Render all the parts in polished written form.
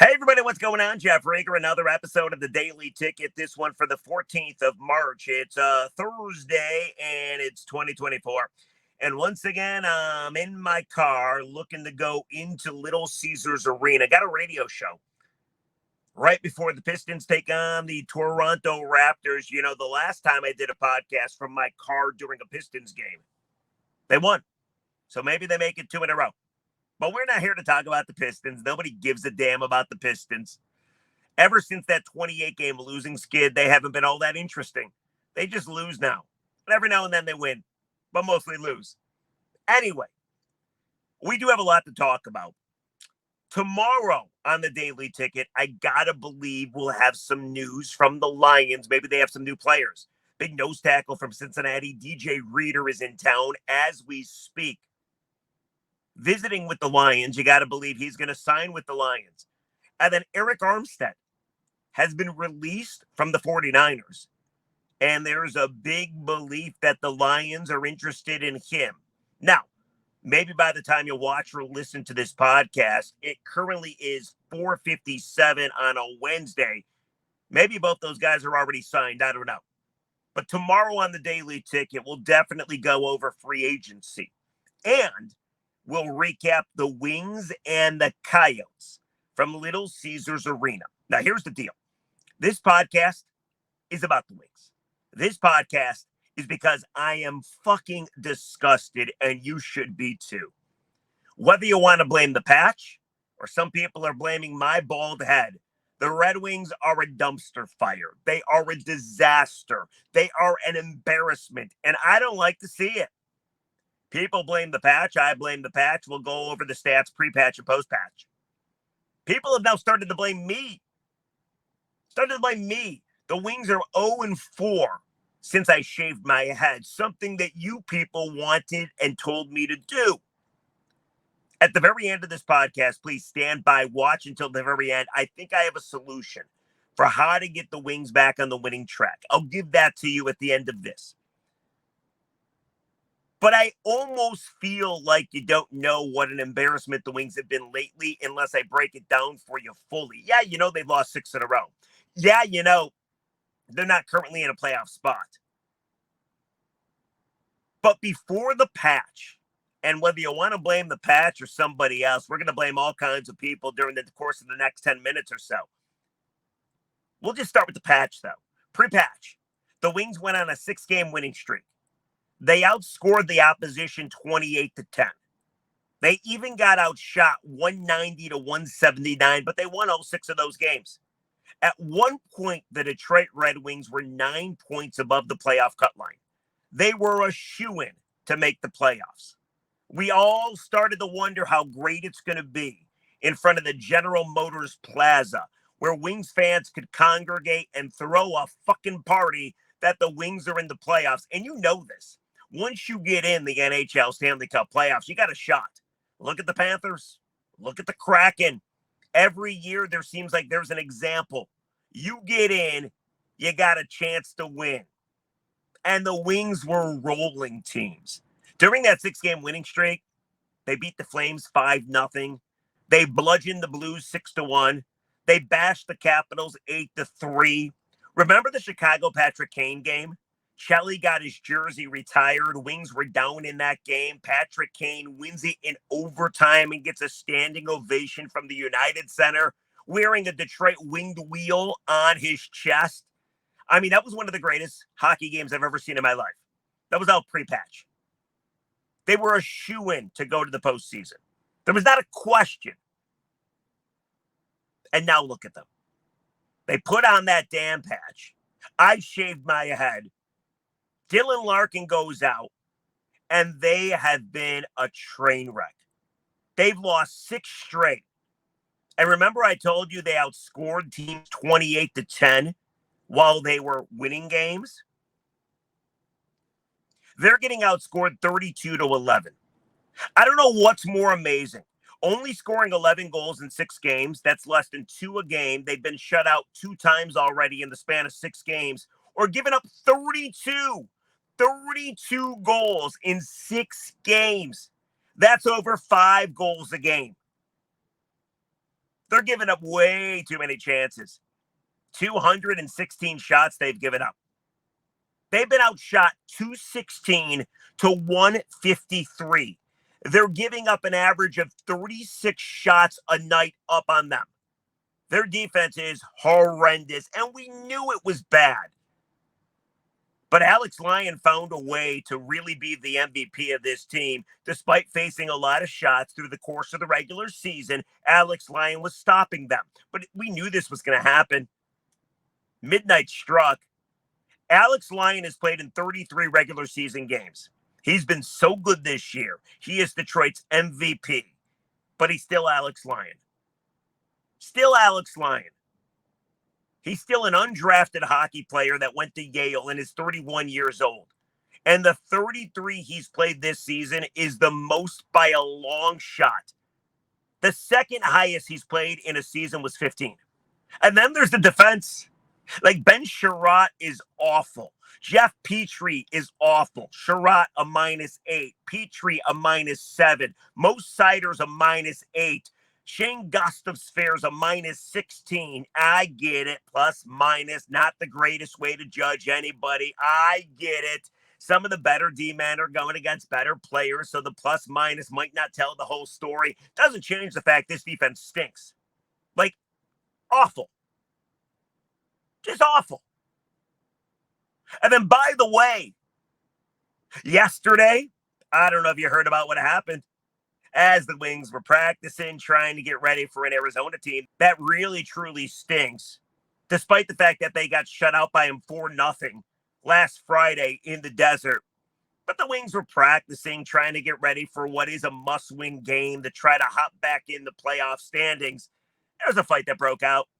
Hey, everybody, what's going on? Jeff Rager, another episode of the Daily Ticket. This one for the 14th of March. It's Thursday and it's 2024. And once again, I'm in my car looking to go into Little Caesars Arena. Got a radio show right before the Pistons take on the Toronto Raptors. You know, the last time I did a podcast from my car during a Pistons game, they won. So maybe they make it two in a row. But we're not here to talk about the Pistons. Nobody gives a damn about the Pistons. Ever since that 28-game losing skid, they haven't been all that interesting. They just lose now. And every now and then they win, but mostly lose. Anyway, we do have a lot to talk about. Tomorrow on the Daily Ticket, I gotta believe we'll have some news from the Lions. Maybe they have some new players. Big nose tackle from Cincinnati, DJ Reader, is in town as we speak. Visiting with the Lions, you gotta believe he's gonna sign with the Lions. And then Eric Armstead has been released from the 49ers. And there's a big belief that the Lions are interested in him. Now, maybe by the time you watch or listen to this podcast, it currently is 4:57 on a Wednesday. Maybe both those guys are already signed. I don't know. But tomorrow on the Daily Ticket, we'll definitely go over free agency. And we'll recap the Wings and the Coyotes from Little Caesars Arena. Now, here's the deal. This podcast is about the Wings. This podcast is because I am fucking disgusted, and you should be too. Whether you want to blame the patch, or some people are blaming my bald head, the Red Wings are a dumpster fire. They are a disaster. They are an embarrassment, and I don't like to see it. People blame the patch. I blame the patch. We'll go over the stats pre-patch and post-patch. People have now started to blame me. The Wings are 0-4 since I shaved my head, something that you people wanted and told me to do. At the very end of this podcast, please stand by, watch until the very end. I think I have a solution for how to get the Wings back on the winning track. I'll give that to you at the end of this. But I almost feel like you don't know what an embarrassment the Wings have been lately unless I break it down for you fully. Yeah, you know they've lost 6 in a row. Yeah, you know they're not currently in a playoff spot. But before the patch, and whether you want to blame the patch or somebody else, we're going to blame all kinds of people during the course of the next 10 minutes or so. We'll just start with the patch, though. Pre-patch, the Wings went on a 6-game winning streak. They outscored the opposition 28-10. They even got outshot 190-179, but they won all 6 of those games. At one point, the Detroit Red Wings were 9 points above the playoff cut line. They were a shoo-in to make the playoffs. We all started to wonder how great it's going to be in front of the General Motors Plaza, where Wings fans could congregate and throw a fucking party that the Wings are in the playoffs. And you know this. Once you get in the NHL Stanley Cup playoffs, you got a shot. Look at the Panthers. Look at the Kraken. Every year there seems like there's an example. You get in, you got a chance to win. And the Wings were rolling teams. During that 6-game winning streak, they beat the Flames 5-0. They bludgeoned the Blues 6-1. They bashed the Capitals 8-3. Remember the Chicago Patrick Kane game? Shelley got his jersey retired. Wings were down in that game. Patrick Kane wins it in overtime and gets a standing ovation from the United Center, wearing a Detroit winged wheel on his chest. I mean, that was one of the greatest hockey games I've ever seen in my life. That was out pre-patch. They were a shoo-in to go to the postseason. There was not a question. And now look at them. They put on that damn patch. I shaved my head. Dylan Larkin goes out, and they have been a train wreck. They've lost 6 straight. And remember I told you they outscored teams 28-10 while they were winning games? They're getting outscored 32-11. I don't know what's more amazing. Only scoring 11 goals in 6 games, that's less than 2 a game. They've been shut out 2 times already in the span of 6 games, or given up 32 goals in 6 games. That's over 5 goals a game. They're giving up way too many chances. 216 shots they've given up. They've been outshot 216 to 153. They're giving up an average of 36 shots a night up on them. Their defense is horrendous, and we knew it was bad. But Alex Lyon found a way to really be the MVP of this team. Despite facing a lot of shots through the course of the regular season, Alex Lyon was stopping them. But we knew this was going to happen. Midnight struck. Alex Lyon has played in 33 regular season games. He's been so good this year. He is Detroit's MVP. But he's still Alex Lyon. Still Alex Lyon. He's still an undrafted hockey player that went to Yale and is 31 years old. And the 33 he's played this season is the most by a long shot. The second highest he's played in a season was 15. And then there's the defense. Like, Ben Sherratt is awful. Jeff Petrie is awful. Sherratt a -8. Petrie a -7. Mo Seider's a -8. Shane Gustafsson a -16. I get it. Plus, minus, not the greatest way to judge anybody. I get it. Some of the better D-men are going against better players, so the plus minus might not tell the whole story. Doesn't change the fact this defense stinks. Like, awful. Just awful. And then, by the way, yesterday, I don't know if you heard about what happened. As the Wings were practicing, trying to get ready for an Arizona team that really, truly stinks, despite the fact that they got shut out by him 4-0 last Friday in the desert. But the Wings were practicing, trying to get ready for what is a must-win game to try to hop back in the playoff standings. There's a fight that broke out.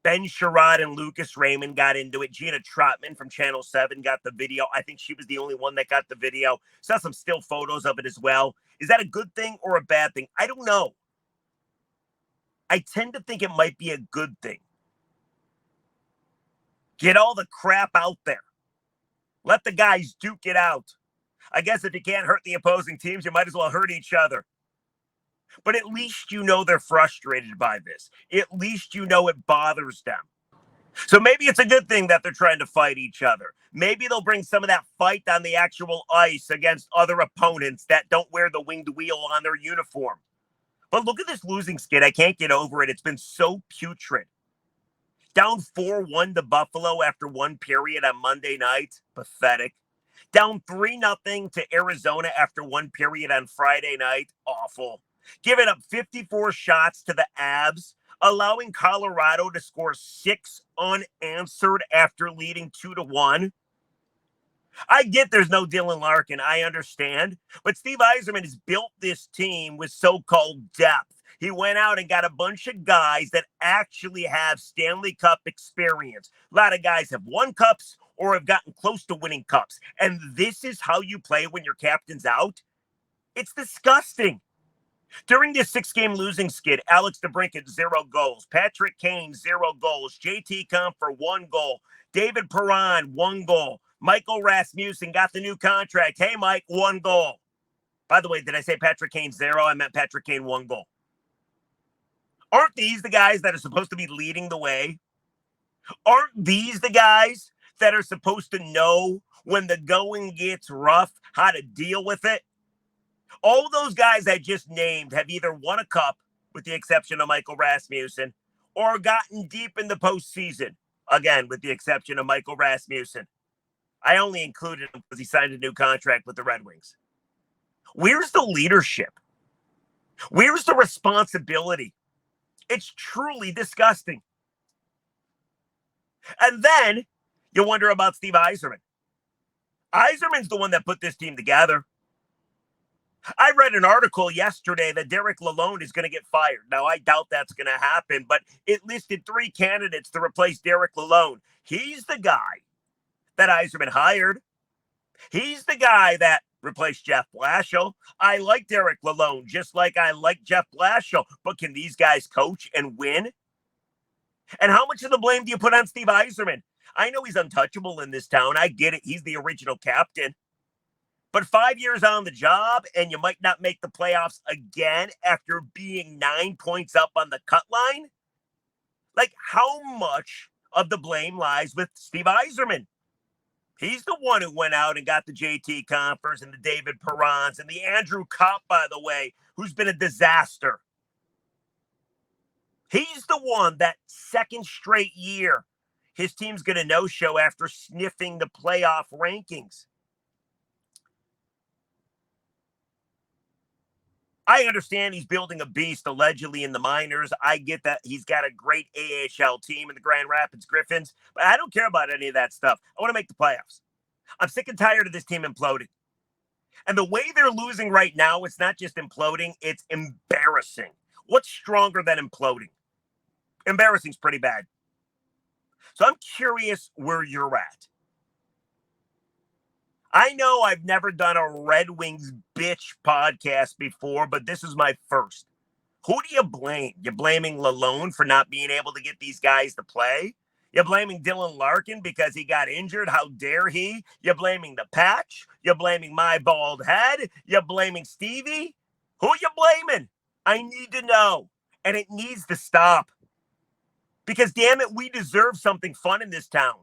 Ben Sherratt and Lucas Raymond got into it. Gina Trotman from Channel 7 got the video. I think she was the only one that got the video. Saw some still photos of it as well. Is that a good thing or a bad thing? I don't know. I tend to think it might be a good thing. Get all the crap out there. Let the guys duke it out. I guess if you can't hurt the opposing teams, you might as well hurt each other. But at least you know they're frustrated by this. At least you know it bothers them. So maybe it's a good thing that they're trying to fight each other. Maybe they'll bring some of that fight on the actual ice against other opponents that don't wear the winged wheel on their uniform. But look at this losing skid. I can't get over it. It's been so putrid. Down 4-1 to Buffalo after one period on Monday night. Pathetic. Down 3-0 to Arizona after one period on Friday night. Awful. Giving up 54 shots to the Avs, allowing Colorado to score 6 unanswered after leading 2-1. I get there's no Dylan Larkin. I understand. But Steve Yzerman has built this team with so-called depth. He went out and got a bunch of guys that actually have Stanley Cup experience. A lot of guys have won cups or have gotten close to winning cups. And this is how you play when your captain's out? It's disgusting. During this 6-game losing skid, Alex DeBrincat, 0 goals. Patrick Kane, 0 goals. JT Compher, 1 goal. David Perron, 1 goal. Michael Rasmussen got the new contract. Hey, Mike, 1 goal. By the way, did I say Patrick Kane 0? I meant Patrick Kane 1 goal. Aren't these the guys that are supposed to be leading the way? Aren't these the guys that are supposed to know when the going gets rough, how to deal with it? All those guys I just named have either won a cup, with the exception of Michael Rasmussen, or gotten deep in the postseason, again, with the exception of Michael Rasmussen. I only included him because he signed a new contract with the Red Wings. Where's the leadership? Where's the responsibility? It's truly disgusting. And then you wonder about Steve Yzerman. Yzerman's the one that put this team together. I read an article yesterday that Derek Lalonde is going to get fired. Now, I doubt that's going to happen, but it listed 3 candidates to replace Derek Lalonde. He's the guy that Yzerman hired. He's the guy that replaced Jeff Blashill. I like Derek Lalonde just like I like Jeff Blashill, but can these guys coach and win? And how much of the blame do you put on Steve Yzerman? I know he's untouchable in this town. I get it. He's the original captain. But 5 years on the job, and you might not make the playoffs again after being 9 points up on the cut line? Like, how much of the blame lies with Steve Yzerman? He's the one who went out and got the JT Compers and the David Perrons and the Andrew Kopp, by the way, who's been a disaster. He's the one that second straight year his team's going to no-show after sniffing the playoff rankings. I understand he's building a beast allegedly in the minors. I get that he's got a great AHL team in the Grand Rapids Griffins, but I don't care about any of that stuff. I want to make the playoffs. I'm sick and tired of this team imploding. And the way they're losing right now, it's not just imploding, it's embarrassing. What's stronger than imploding? Embarrassing's pretty bad. So I'm curious where you're at. I know I've never done a Red Wings bitch podcast before, but this is my first. Who do you blame? You blaming Lalone for not being able to get these guys to play? You're blaming Dylan Larkin because he got injured. How dare he? You're blaming the patch. You're blaming my bald head. You're blaming Stevie. Who are you blaming? I need to know. And it needs to stop. Because damn it, we deserve something fun in this town.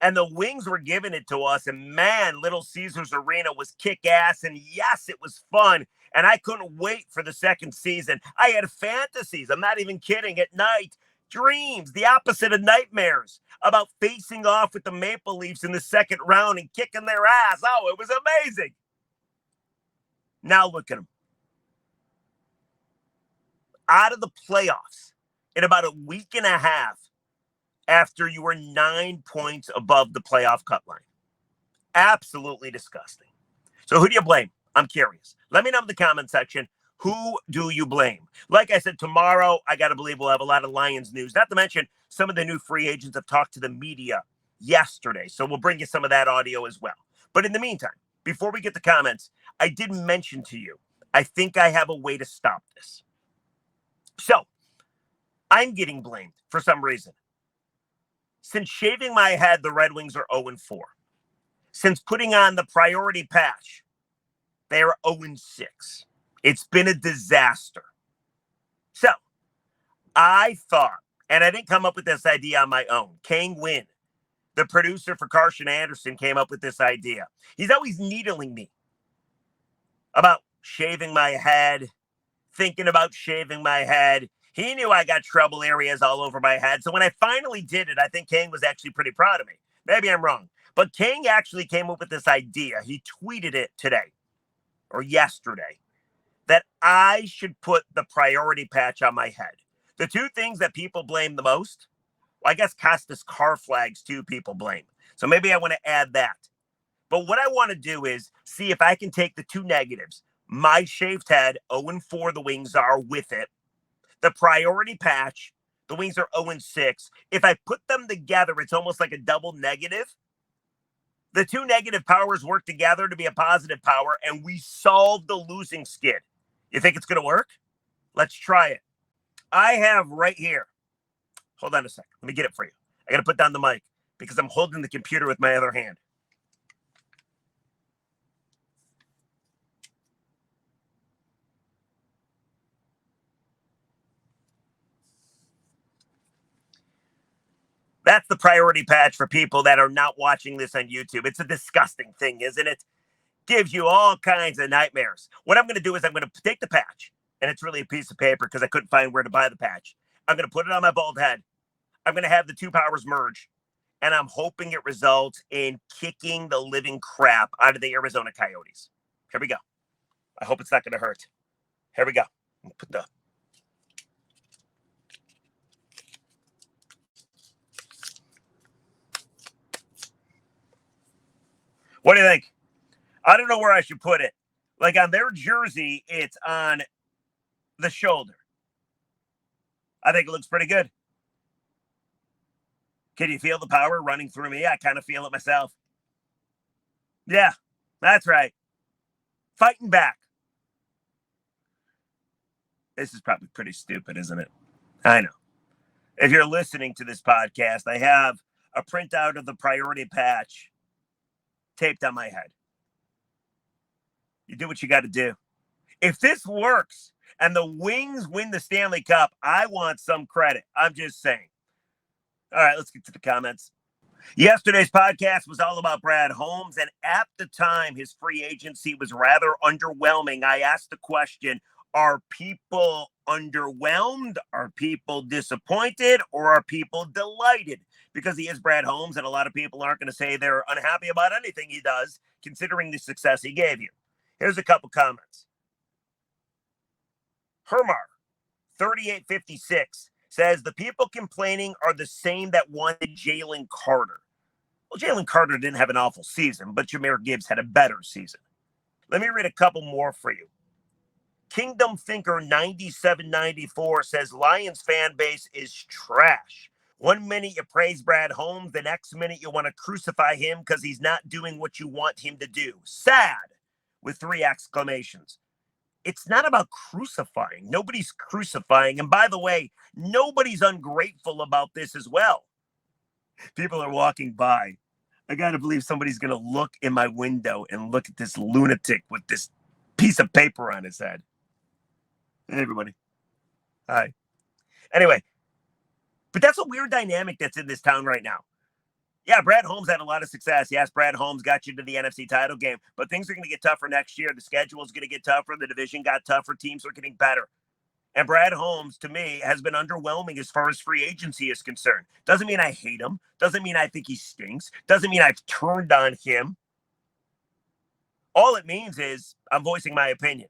And the Wings were giving it to us. And man, Little Caesars Arena was kick ass. And yes, it was fun. And I couldn't wait for the second season. I had fantasies. I'm not even kidding. At night, dreams, the opposite of nightmares, about facing off with the Maple Leafs in the second round and kicking their ass. Oh, it was amazing. Now look at them. Out of the playoffs in about a week and a half after you were 9 points above the playoff cut line. Absolutely disgusting. So who do you blame? I'm curious. Let me know in the comment section. Who do you blame? Like I said, tomorrow, I got to believe we'll have a lot of Lions news. Not to mention, some of the new free agents have talked to the media yesterday. So we'll bring you some of that audio as well. But in the meantime, before we get the comments, I did mention to you, I think I have a way to stop this. So I'm getting blamed for some reason. Since shaving my head, the Red Wings are 0-4. Since putting on the priority patch, they are 0-6. It's been a disaster. So I thought, and I didn't come up with this idea on my own. Kang Wynn, the producer for Carson Anderson, came up with this idea. He's always needling me about shaving my head, thinking about shaving my head. He knew I got trouble areas all over my head. So when I finally did it, I think Kang was actually pretty proud of me. Maybe I'm wrong. But Kang actually came up with this idea. He tweeted it today or yesterday that I should put the priority patch on my head. The two things that people blame the most, well, I guess Costas car flags too people blame. So maybe I want to add that. But what I want to do is see if I can take the two negatives. My shaved head, 0-4, the Wings are with it. The priority patch, the Wings are 0-6. If I put them together, it's almost like a double negative. The two negative powers work together to be a positive power, and we solve the losing skid. You think it's going to work? Let's try it. I have right here. Hold on a second. Let me get it for you. I got to put down the mic because I'm holding the computer with my other hand. That's the priority patch for people that are not watching this on YouTube. It's a disgusting thing, isn't it? Gives you all kinds of nightmares. What I'm going to do is I'm going to take the patch, and it's really a piece of paper because I couldn't find where to buy the patch. I'm going to put it on my bald head. I'm going to have the two powers merge, and I'm hoping it results in kicking the living crap out of the Arizona Coyotes. Here we go. I hope it's not going to hurt. Here we go. Put the... What do you think? I don't know where I should put it. Like on their jersey, it's on the shoulder. I think it looks pretty good. Can you feel the power running through me? I kind of feel it myself. Yeah, that's right. Fighting back. This is probably pretty stupid, isn't it? I know. If you're listening to this podcast, I have a printout of the priority patch taped on my head. You do what you got to do. If this works and the Wings win the Stanley Cup, I want some credit. I'm just saying. All right, let's get to the comments. Yesterday's podcast was all about Brad Holmes, and at the time, his free agency was rather underwhelming. I asked the question, are people underwhelmed? Are people disappointed? Or are people delighted? Because he is Brad Holmes, and a lot of people aren't going to say they're unhappy about anything he does, considering the success he gave you. Here's a couple comments. Hermar, 3856, says the people complaining are the same that wanted Jalen Carter. Well, Jalen Carter didn't have an awful season, but Jahmyr Gibbs had a better season. Let me read a couple more for you. Kingdom Thinker 9794 says Lions fan base is trash. 1 minute you praise Brad Holmes, the next minute you want to crucify him because he's not doing what you want him to do. Sad, with 3 exclamations. It's not about crucifying. Nobody's crucifying. And by the way, nobody's ungrateful about this as well. People are walking by. I got to believe somebody's going to look in my window and look at this lunatic with this piece of paper on his head. Hey, everybody. Hi. Anyway, but that's a weird dynamic that's in this town right now. Yeah, Brad Holmes had a lot of success. Yes, Brad Holmes got you to the NFC title game, but things are going to get tougher next year. The schedule is going to get tougher. The division got tougher. Teams are getting better. And Brad Holmes, to me, has been underwhelming as far as free agency is concerned. Doesn't mean I hate him. Doesn't mean I think he stinks. Doesn't mean I've turned on him. All it means is I'm voicing my opinion,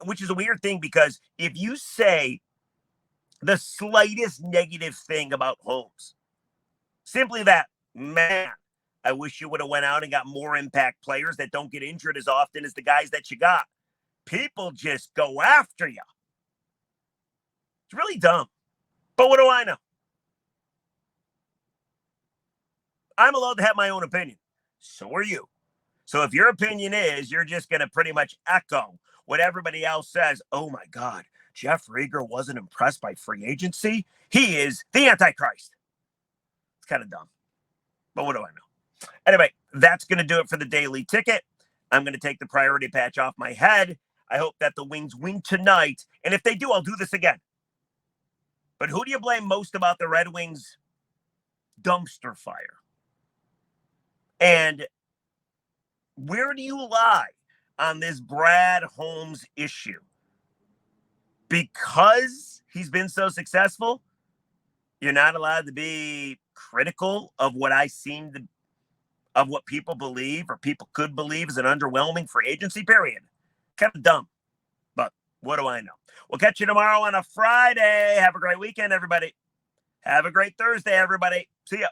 which is a weird thing because if you say the slightest negative thing about Holmes, simply that, man, I wish you would have went out and got more impact players that don't get injured as often as the guys that you got. People just go after you. It's really dumb. But what do I know? I'm allowed to have my own opinion. So are you. So if your opinion is you're just going to pretty much echo what everybody else says, oh my God, Jeff Rieger wasn't impressed by free agency. He is the Antichrist. It's kind of dumb. But what do I know? Anyway, that's going to do it for the Daily Ticket. I'm going to take the priority patch off my head. I hope that the Wings win tonight. And if they do, I'll do this again. But who do you blame most about the Red Wings dumpster fire? And where do you lie on this Brad Holmes issue? Because he's been so successful, you're not allowed to be critical of what of what people believe or people could believe is an underwhelming free agency period. Kind of dumb, but what do I know? We'll catch you tomorrow on a Friday. Have a great weekend, everybody. Have a great Thursday, everybody. See ya.